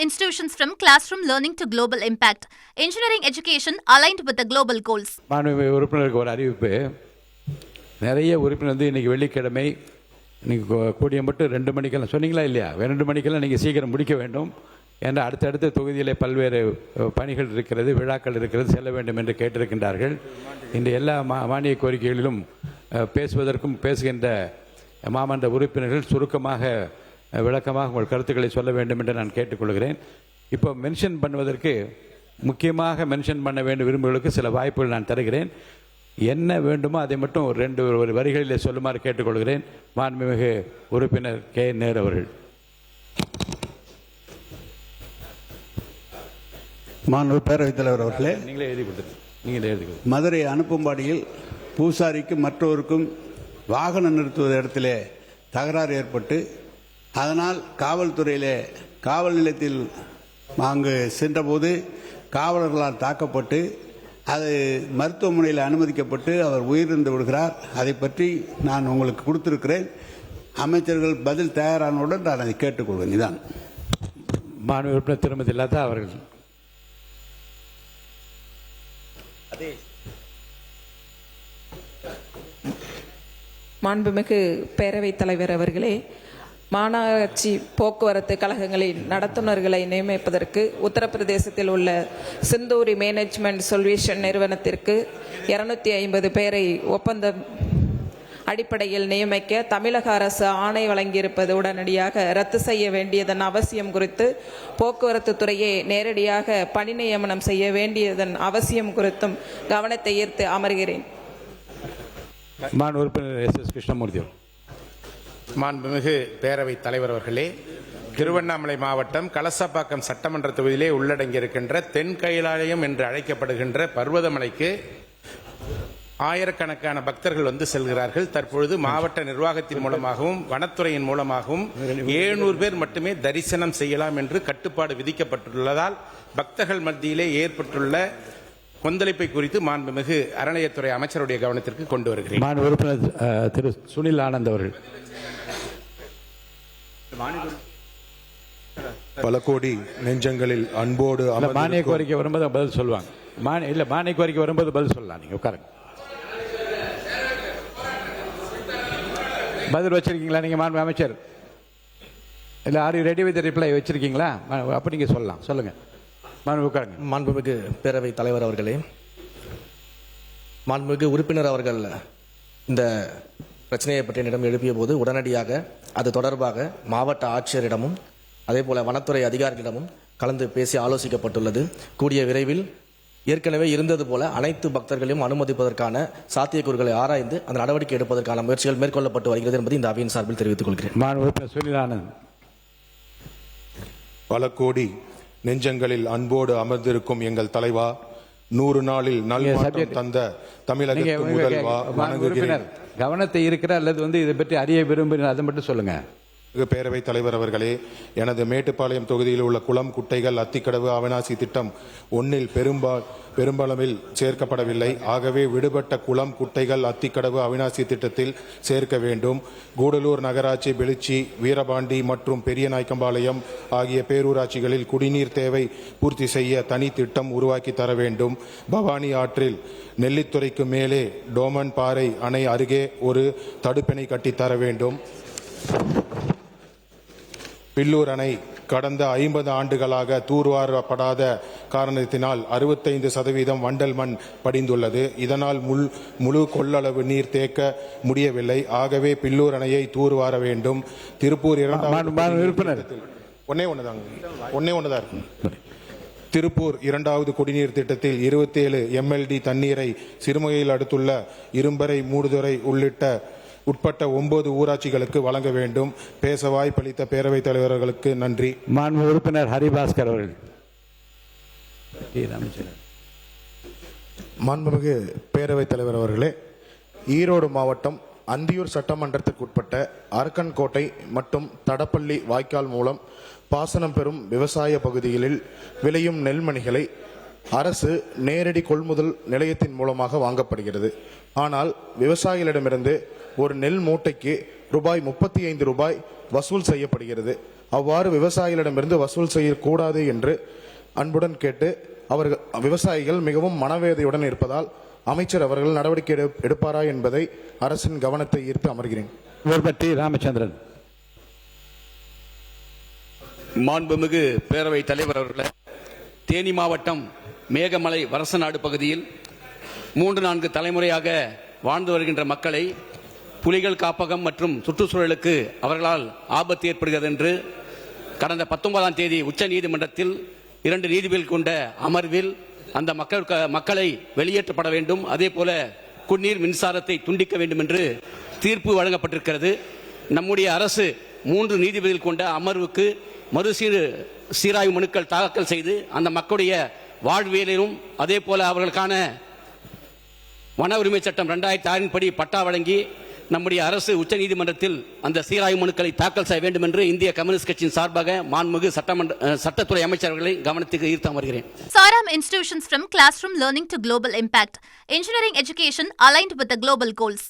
institutions from classroom learning to global impact. Engineering education aligned with the global goals. மாண்புமிகு உறுப்பினருக்கு ஒரு அறிவிப்பு. நிறைய உறுப்பினர் வந்து இன்றைக்கி வெள்ளிக்கிழமை நீங்கள் கூடிய மட்டும் 2 மணிக்கெல்லாம் சொன்னீங்களா இல்லையா? 2 மணிக்கெல்லாம் நீங்கள் சீக்கிரம் முடிக்க வேண்டும். ஏன்னா அடுத்தடுத்த தொகுதியில் பல்வேறு பணிகள் இருக்கிறது, விழாக்கள் இருக்கிறது, செல்ல வேண்டும் என்று கேட்டிருக்கின்றார்கள். இந்த எல்லா மானிய கோரிக்கைகளிலும் பேசுவதற்கும் பேசுகின்ற மாமன்ற உறுப்பினர்கள் சுருக்கமாக விளக்கமாக உங்கள் கருத்துக்களை சொல்ல வேண்டும் என்று நான் கேட்டுக்கொள்கிறேன். இப்போ மென்ஷன் பண்ணுவதற்கு முக்கியமாக மென்ஷன் பண்ண வேண்டும் விரும்புகளுக்கு சில வாய்ப்புகள் நான் தருகிறேன். என்ன வேண்டுமோ அதை மட்டும் ஒரு வரிகளில் சொல்லுமாறு கேட்டுக்கொள்கிறேன். மாண்புமிகு உறுப்பினர் கே நேரு அவர்கள். மாண்பு பேரவைத் தலைவர் அவர்களே, நீங்களே எழுதி மதுரை அனுப்பும்பாடியில் பூசாரிக்கும் மற்றவருக்கும் வாகனம் நிறுத்துவது இடத்திலே தகராறு ஏற்பட்டு அதனால் காவல்துறையிலே காவல் நிலையத்தில் அங்கு சென்றபோது காவலர்களால் தாக்கப்பட்டு அது மருத்துவமனையில் அனுமதிக்கப்பட்டு அவர் உயிரிழந்து விடுகிறார். அதை பற்றி நான் உங்களுக்கு கொடுத்திருக்கிறேன். அமைச்சர்கள் பதில் தயாரானவுடன் நான் அதை கேட்டுக்கொள்வேன். இதான் மாண்பு உறுப்பினர் திருமதி லதா அவர்கள். மாண்புமிகு பேரவைத் தலைவர் அவர்களே, மாநகராட்சி போக்குவரத்து கழகங்களின் நடத்துனர்களை நியமிப்பதற்கு உத்தரப்பிரதேசத்தில் உள்ள சிந்தூரி மேனேஜ்மெண்ட் சொல்யூஷன் நிறுவனத்திற்கு 250 பேரை ஒப்பந்த அடிப்படையில் நியமிக்க தமிழக அரசு ஆணை வழங்கியிருப்பது உடனடியாக ரத்து செய்ய வேண்டியதன் அவசியம் குறித்து போக்குவரத்து துறையை நேரடியாக பணி நியமனம் செய்ய வேண்டியதன் அவசியம் குறித்தும் கவனத்தை ஈர்த்து அமர்கிறேன். கிருஷ்ணமூர்த்தி. மாண்புமிகு பேரவைத் தலைவர் அவர்களே, திருவண்ணாமலை மாவட்டம் கலசப்பாக்கம் சட்டமன்ற தொகுதியிலே உள்ளடங்கியிருக்கின்ற தென் கைலாயம் என்று அழைக்கப்படுகின்ற பர்வதமலைக்கு ஆயிரக்கணக்கான பக்தர்கள் வந்து செல்கிறார்கள். தற்பொழுது மாவட்ட நிர்வாகத்தின் மூலமாகவும் வனத்துறையின் மூலமாகவும் 700 பேர் மட்டுமே தரிசனம் செய்யலாம் என்று கட்டுப்பாடு விதிக்கப்பட்டுள்ளதால் பக்தர்கள் மத்தியிலே ஏற்பட்டுள்ள கொந்தளிப்பை குறித்து மாண்புமிகு அறநிலையத்துறை அமைச்சருடைய கவனத்திற்கு கொண்டு வருகிறேன். மாண்பு உறுப்பினர் திரு சுனில் ஆனந்த் அவர்கள். பல கோடி நெஞ்சங்களில் அன்போடு மானிய கோரிக்கை வரும்போது பதில் சொல்லுவாங்க. மானிய கோரிக்கை வரும்போது பதில் சொல்லலாம். நீங்க உட்காருங்க. பதில் வச்சிருக்கீங்களா நீங்க மாண்பு அமைச்சர்? இல்ல are you ready with reply வச்சிருக்கீங்களா? அப்ப நீங்க சொல்லலாம். சொல்லுங்க. மாண்புமிகு பேரவைத் தலைவர் அவர்களே, மாண்புமிகு உறுப்பினர் அவர்கள் இந்த பிரச்சனையை பற்றி என்னிடம் எழுப்பிய போது உடனடியாக அது தொடர்பாக மாவட்ட ஆட்சியரிடமும் அதே போல வனத்துறை அதிகாரிகளிடமும் கலந்து பேசி ஆலோசிக்கப்பட்டுள்ளது. கூடிய விரைவில் ஏற்கனவே இருந்தது போல அனைத்து பக்தர்களையும் அனுமதிப்பதற்கான சாத்தியக்கூறுகளை ஆராய்ந்து அந்த நடவடிக்கை எடுப்பதற்கான முயற்சிகள் மேற்கொள்ளப்பட்டு வருகிறது என்பதை இந்த அவையின் சார்பில் தெரிவித்துக் கொள்கிறேன். பல கோடி நெஞ்சங்களில் அன்போடு அமர்ந்திருக்கும் எங்கள் தலைவா, 100 நாளில் நல்மாற்றம் தந்த தமிழக முதல்வா, கவனத்தை இருக்கிற அல்லது இதை பற்றி அறிய விரும்புகிறேன், அதை மட்டும் சொல்லுங்க. பேரவைத் தலைவர் அவர்களே, எனது மேட்டுப்பாளையம் தொகுதியில் உள்ள குளம், குட்டைகள், அத்திக்கடவு, அவிநாசி திட்டம் 1 பெரும்பளவில் சேர்க்கப்படவில்லை. ஆகவே விடுபட்ட குளம், குட்டைகள், அத்திக்கடவு, அவிநாசி திட்டத்தில் சேர்க்க வேண்டும். கூடலூர் நகராட்சி, பெளிச்சி, வீரபாண்டி மற்றும் பெரியநாயக்கம்பாளையம் ஆகிய பேரூராட்சிகளில் குடிநீர் தேவை பூர்த்தி செய்ய தனி திட்டம் உருவாக்கி தர வேண்டும். பவானி ஆற்றில் நெல்லித்துறைக்கு மேலே டோமன் பாறை அணை அருகே ஒரு தடுப்பணை கட்டித்தர வேண்டும். பில்லூர் அணை கடந்த 50 ஆண்டுகளாக தூர்வாரப்படாத காரணத்தினால் 65% வண்டல் மண் படிந்துள்ளது. இதனால் முழு கொள்ளளவு நீர் தேக்க முடியவில்லை. ஆகவே பில்லூர் அணையை தூர்வார வேண்டும். திருப்பூர் திருப்பூர் 2வது குடிநீர் திட்டத்தில் 27 MLD தண்ணீரை சிறுமுகையில் அடுத்துள்ள இரும்பரை, மூடுதுறை உட்பட்ட 9 ஊராட்சிகளுக்கு வழங்க வேண்டும். பேச வாய்ப்பளித்த பேரவைத் தலைவர்களுக்கு நன்றி. மாண்பு உறுப்பினர் ஹரிபாஸ்கர் அவர்கள். மாண்புமிகு பேரவைத் தலைவர் அவர்களே, ஈரோடு மாவட்டம் அந்தியூர் சட்டமன்றத்திற்கு உட்பட்ட அரக்கன்கோட்டை மற்றும் தடப்பள்ளி வாய்க்கால் மூலம் பாசனம் பெறும் விவசாய பகுதிகளில் விளையும் நெல்மணிகளை அரசு நேரடி கொள்முதல் நிலையத்தின் மூலமாக வாங்கப்படுகிறது. ஆனால் விவசாயிகளிடமிருந்து ஒரு நெல் மூட்டைக்கு ரூபாய் 35 வசூல் செய்யப்படுகிறது. அவ்வாறு விவசாயிகளிடமிருந்து வசூல் செய்யக்கூடாது என்று அன்புடன் கேட்டு அவர்கள் விவசாயிகள் மிகவும் மனவேதையுடன் இருப்பதால் அமைச்சர் அவர்கள் நடவடிக்கை எடுப்பாரா என்பதை அரசின் கவனத்தை ஈர்த்து அமர்கிறேன். ஊர்பட்டி ராமச்சந்திரன். மாண்புமிகு பேரவைத் தலைவர் அவர்களே, தேனி மாவட்டம் மேகமலை வரசநாடு பகுதியில் 3-4 தலைமுறையாக வாழ்ந்து வருகின்ற மக்களை புலிகள் காப்பகம் மற்றும் சுற்றுச்சூழலுக்கு அவர்களால் ஆபத்து ஏற்படுகிறது என்று கடந்த 19ஆம் தேதி உச்ச நீதிமன்றத்தில் 2 நீதிபதிகள் கொண்ட அமர்வில் அந்த மக்களை வெளியேற்றப்பட வேண்டும், அதே போல குடிநீர் மின்சாரத்தை துண்டிக்க வேண்டும் என்று தீர்ப்பு வழங்கப்பட்டிருக்கிறது. நம்முடைய அரசு 3 நீதிபதிகள் கொண்ட அமர்வுக்கு சீராய்வு மனுக்கள் தாக்கல் செய்து அந்த மக்களுடைய வாழ்வியலிலும் அதே போல அவர்களுக்கான வன உரிமை சட்டம் 2006 படி பட்டா வழங்கி நம்முடைய அரசு உச்ச நீதிமன்றத்தில் அந்த சீராய்வு மனுக்களை தாக்கல் செய்ய வேண்டும் என்று இந்திய கம்யூனிஸ்ட் கட்சியின் சார்பாக மாண்புமிகு சட்டத்துறை அமைச்சர்களை கவனத்துக்கு ஈர்த்து அமர்கிறேன். Saram institutions from classroom learning to global impact. Engineering education aligned with the global goals.